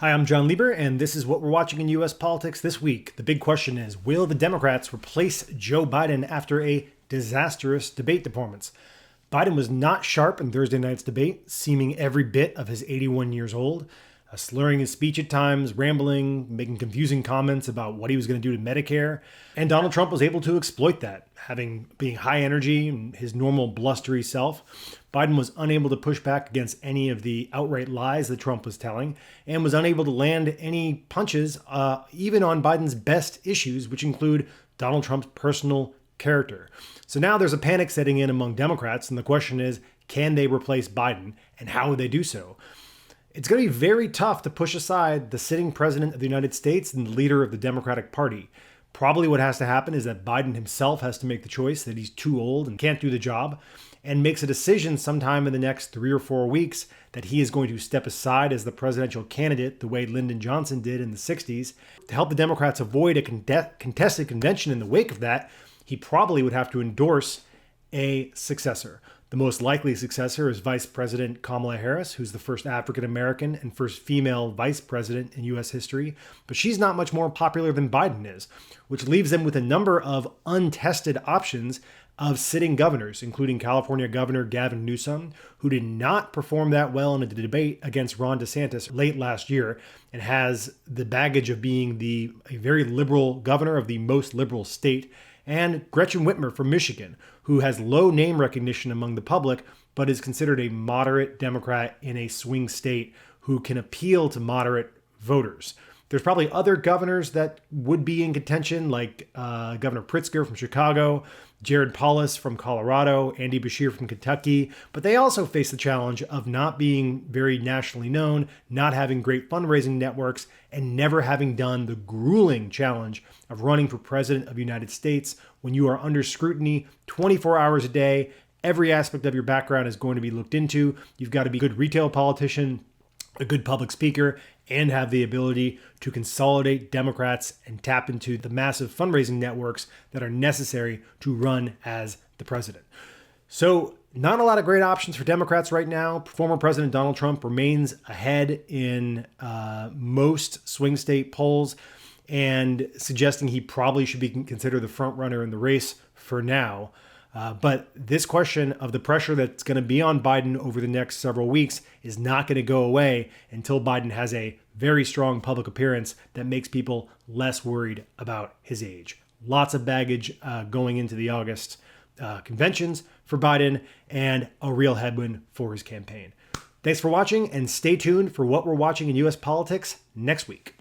Hi, I'm Jon Lieber, and this is what we're watching in U.S. politics this week. The big question is, will the Democrats replace Joe Biden after a disastrous debate performance? Biden was not sharp in Thursday night's debate, seeming every bit of his 81 years old, slurring his speech at times, rambling, making confusing comments about what he was going to do to Medicare. And Donald Trump was able to exploit that, being high energy and his normal blustery self. Biden was unable to push back against any of the outright lies that Trump was telling, and was unable to land any punches, even on Biden's best issues, which include Donald Trump's personal character. So now there's a panic setting in among Democrats, and the question is, can they replace Biden, and how would they do so? It's going to be very tough to push aside the sitting president of the United States and the leader of the Democratic Party. Probably what has to happen is that Biden himself has to make the choice that he's too old and can't do the job, and makes a decision sometime in the next 3 or 4 weeks that he is going to step aside as the presidential candidate the way Lyndon Johnson did in the 60s. To help the Democrats avoid a contested convention in the wake of that, he probably would have to endorse a successor. The most likely successor is Vice President Kamala Harris, who's the first African American and first female vice president in U.S. history. But she's not much more popular than Biden is, which leaves them with a number of untested options of sitting governors, including California Governor Gavin Newsom, who did not perform that well in a debate against Ron DeSantis late last year and has the baggage of being a very liberal governor of the most liberal state, and Gretchen Whitmer from Michigan, who has low name recognition among the public, but is considered a moderate Democrat in a swing state who can appeal to moderate voters. There's probably other governors that would be in contention, like Governor Pritzker from Chicago, Jared Polis from Colorado, Andy Beshear from Kentucky, but they also face the challenge of not being very nationally known, not having great fundraising networks, and never having done the grueling challenge of running for president of the United States when you are under scrutiny 24 hours a day. Every aspect of your background is going to be looked into. You've got to be a good retail politician, a good public speaker, and have the ability to consolidate Democrats and tap into the massive fundraising networks that are necessary to run as the president. So not a lot of great options for Democrats right now. Former President Donald Trump remains ahead in most swing state polls and suggesting he probably should be considered the front runner in the race for now. But this question of the pressure that's going to be on Biden over the next several weeks is not going to go away until Biden has a very strong public appearance that makes people less worried about his age. Lots of baggage going into the August conventions for Biden, and a real headwind for his campaign. Thanks for watching, and stay tuned for what we're watching in U.S. politics next week.